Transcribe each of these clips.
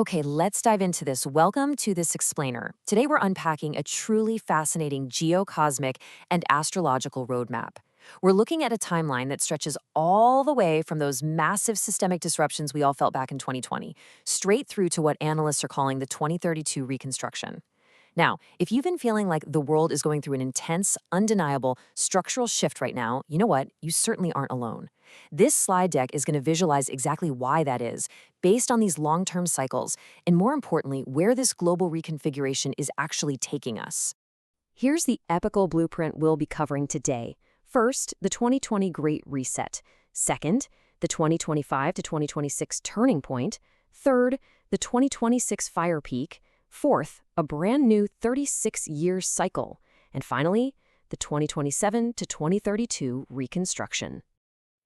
Okay, let's dive into this. Welcome to This Explainer. Today we're unpacking a truly fascinating geocosmic and astrological roadmap. We're looking at a timeline that stretches all the way from those massive systemic disruptions we all felt back in 2020, straight through to what analysts are calling the 2032 reconstruction. Now, if you've been feeling like the world is going through an intense, undeniable structural shift right now, you know what? You certainly aren't alone. This slide deck is going to visualize exactly why that is, based on these long-term cycles, and more importantly, where this global reconfiguration is actually taking us. Here's the epical blueprint we'll be covering today. First, the 2020 Great Reset. Second, the 2025 to 2026 turning point. Third, the 2026 fire peak. Fourth, a brand new 36-year cycle. And finally, the 2027 to 2032 reconstruction.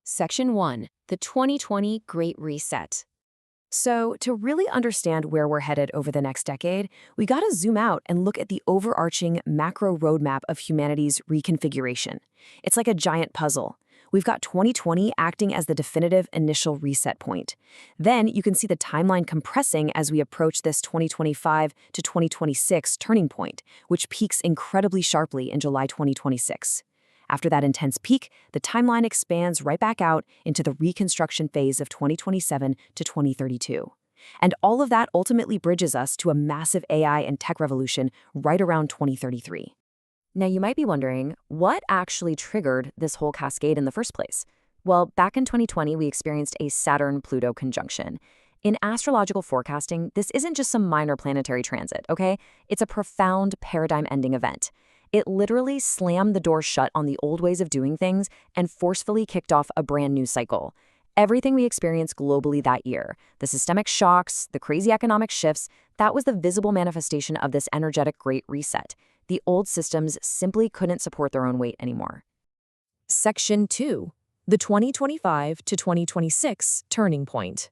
Section 1, the 2020 Great Reset. So, to really understand where we're headed over the next decade, we gotta zoom out and look at the overarching macro roadmap of humanity's reconfiguration. It's like a giant puzzle. We've got 2020 acting as the definitive initial reset point. Then you can see the timeline compressing as we approach this 2025 to 2026 turning point, which peaks incredibly sharply in July 2026. After that intense peak, the timeline expands right back out into the reconstruction phase of 2027 to 2032. And all of that ultimately bridges us to a massive AI and tech revolution right around 2033. Now, you might be wondering, what actually triggered this whole cascade in the first place? Well, back in 2020, we experienced a Saturn-Pluto conjunction. In astrological forecasting, this isn't just some minor planetary transit, okay? It's a profound paradigm-ending event. It literally slammed the door shut on the old ways of doing things and forcefully kicked off a brand new cycle. Everything we experienced globally that year, the systemic shocks, the crazy economic shifts, that was the visible manifestation of this energetic Great Reset. The old systems simply couldn't support their own weight anymore. Section 2, the 2025 to 2026 turning point.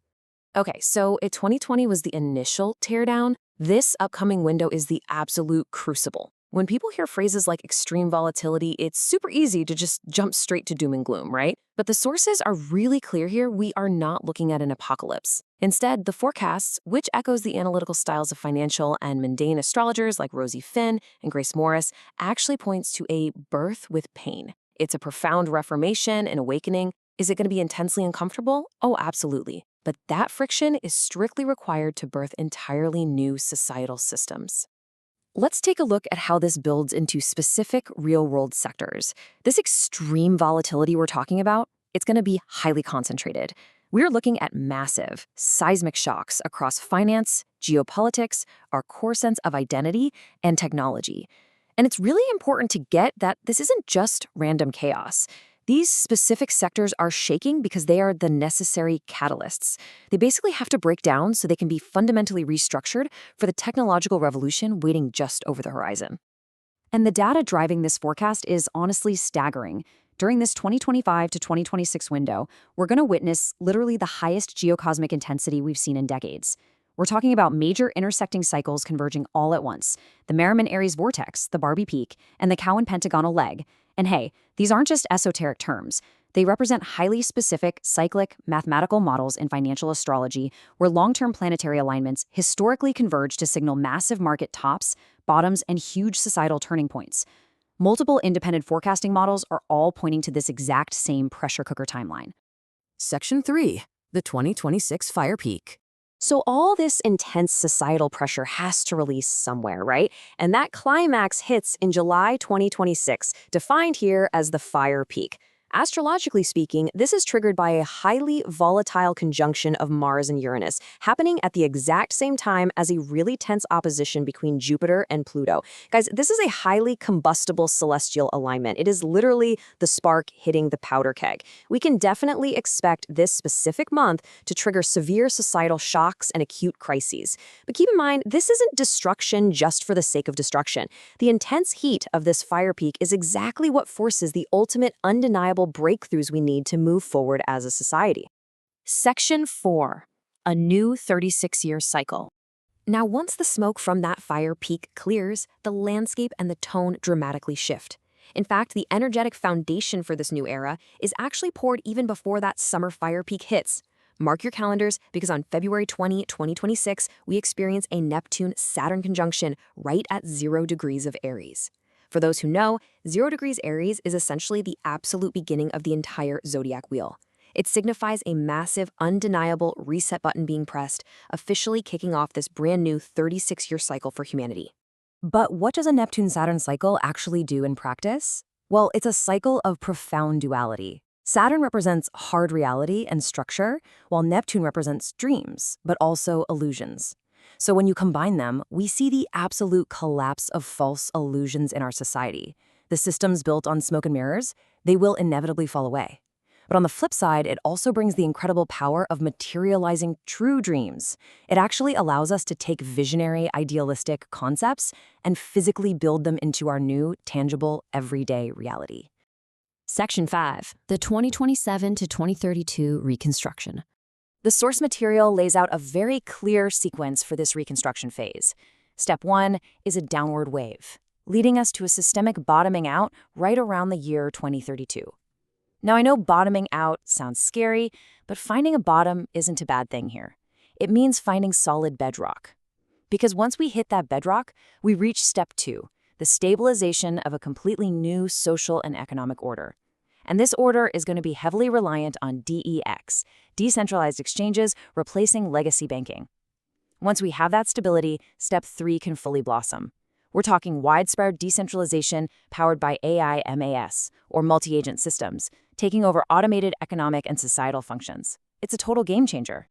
Okay, so if 2020 was the initial teardown, this upcoming window is the absolute crucible. When people hear phrases like extreme volatility, it's super easy to just jump straight to doom and gloom, right? But the sources are really clear here. We are not looking at an apocalypse. Instead, the forecasts, which echoes the analytical styles of financial and mundane astrologers like Rosie Finn and Grace Morris, actually points to a birth with pain. It's a profound reformation and awakening. Is it going to be intensely uncomfortable? Oh, absolutely. But that friction is strictly required to birth entirely new societal systems. Let's take a look at how this builds into specific real-world sectors. This extreme volatility we're talking about, it's going to be highly concentrated. We're looking at massive, seismic shocks across finance, geopolitics, our core sense of identity, and technology. And it's really important to get that this isn't just random chaos. These specific sectors are shaking because they are the necessary catalysts. They basically have to break down so they can be fundamentally restructured for the technological revolution waiting just over the horizon. And the data driving this forecast is honestly staggering. During this 2025 to 2026 window, we're going to witness literally the highest geocosmic intensity we've seen in decades. We're talking about major intersecting cycles converging all at once: the Merriman-Aries vortex, the Barbie peak, and the Cowan pentagonal leg. And hey, these aren't just esoteric terms. They represent highly specific, cyclic, mathematical models in financial astrology where long-term planetary alignments historically converge to signal massive market tops, bottoms, and huge societal turning points. Multiple independent forecasting models are all pointing to this exact same pressure cooker timeline. Section 3, the 2026 fire peak. So all this intense societal pressure has to release somewhere, right? And that climax hits in July 2026, defined here as the fire peak. Astrologically speaking, this is triggered by a highly volatile conjunction of Mars and Uranus, happening at the exact same time as a really tense opposition between Jupiter and Pluto. Guys, this is a highly combustible celestial alignment. It is literally the spark hitting the powder keg. We can definitely expect this specific month to trigger severe societal shocks and acute crises. But keep in mind, this isn't destruction just for the sake of destruction. The intense heat of this fire peak is exactly what forces the ultimate undeniable breakthroughs we need to move forward as a society. Section 4, a new 36-year cycle. Now, once the smoke from that fire peak clears, the landscape and the tone dramatically shift. In fact, the energetic foundation for this new era is actually poured even before that summer fire peak hits. Mark your calendars because on February 20, 2026, we experience a Neptune-Saturn conjunction right at 0 degrees of Aries. For those who know, 0 degrees Aries is essentially the absolute beginning of the entire zodiac wheel. It signifies a massive, undeniable reset button being pressed, officially kicking off this brand new 36-year cycle for humanity. But what does a Neptune-Saturn cycle actually do in practice? Well, it's a cycle of profound duality. Saturn represents hard reality and structure, while Neptune represents dreams, but also illusions. So when you combine them, we see the absolute collapse of false illusions in our society. The systems built on smoke and mirrors, they will inevitably fall away. But on the flip side, it also brings the incredible power of materializing true dreams. It actually allows us to take visionary, idealistic concepts and physically build them into our new, tangible, everyday reality. Section 5. The 2027 to 2032 Reconstruction. The source material lays out a very clear sequence for this reconstruction phase. Step 1 is a downward wave, leading us to a systemic bottoming out right around the year 2032. Now, I know bottoming out sounds scary, but finding a bottom isn't a bad thing here. It means finding solid bedrock. Because once we hit that bedrock, we reach step 2, the stabilization of a completely new social and economic order. And this order is going to be heavily reliant on DEX, decentralized exchanges replacing legacy banking. Once we have that stability, step 3 can fully blossom. We're talking widespread decentralization powered by AI MAS, or multi-agent systems, taking over automated economic and societal functions. It's a total game changer.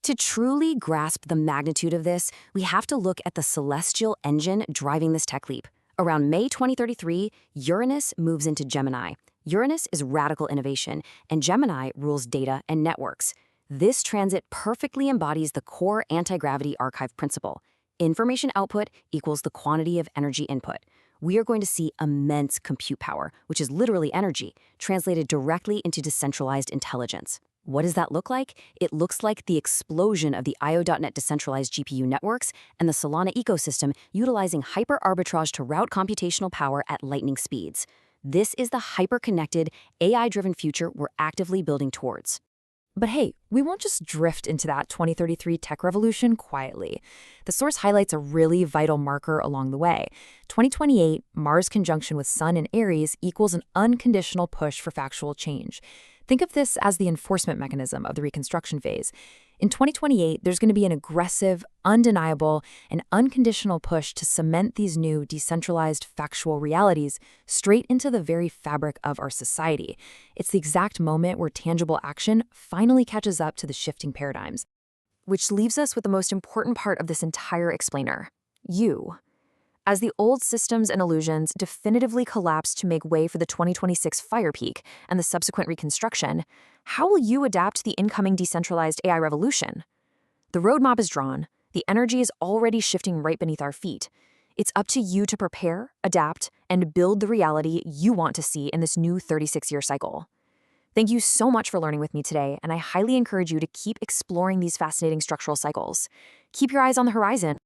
To truly grasp the magnitude of this, we have to look at the celestial engine driving this tech leap. Around May 2033, Uranus moves into Gemini. Uranus is radical innovation, and Gemini rules data and networks. This transit perfectly embodies the core anti-gravity archive principle. Information output equals the quantity of energy input. We are going to see immense compute power, which is literally energy, translated directly into decentralized intelligence. What does that look like? It looks like the explosion of the IO.NET decentralized GPU networks and the Solana ecosystem utilizing hyper-arbitrage to route computational power at lightning speeds. This is the hyper-connected, AI-driven future we're actively building towards. But hey, we won't just drift into that 2033 tech revolution quietly. The source highlights a really vital marker along the way. 2028, Mars conjunction with Sun in Aries equals an unconditional push for factual change. Think of this as the enforcement mechanism of the reconstruction phase. In 2028, there's going to be an aggressive, undeniable, and unconditional push to cement these new decentralized factual realities straight into the very fabric of our society. It's the exact moment where tangible action finally catches up to the shifting paradigms. Which leaves us with the most important part of this entire explainer: you. As the old systems and illusions definitively collapse to make way for the 2026 fire peak and the subsequent reconstruction, how will you adapt to the incoming decentralized AI revolution? The roadmap is drawn. The energy is already shifting right beneath our feet. It's up to you to prepare, adapt, and build the reality you want to see in this new 36-year cycle. Thank you so much for learning with me today, and I highly encourage you to keep exploring these fascinating structural cycles. Keep your eyes on the horizon.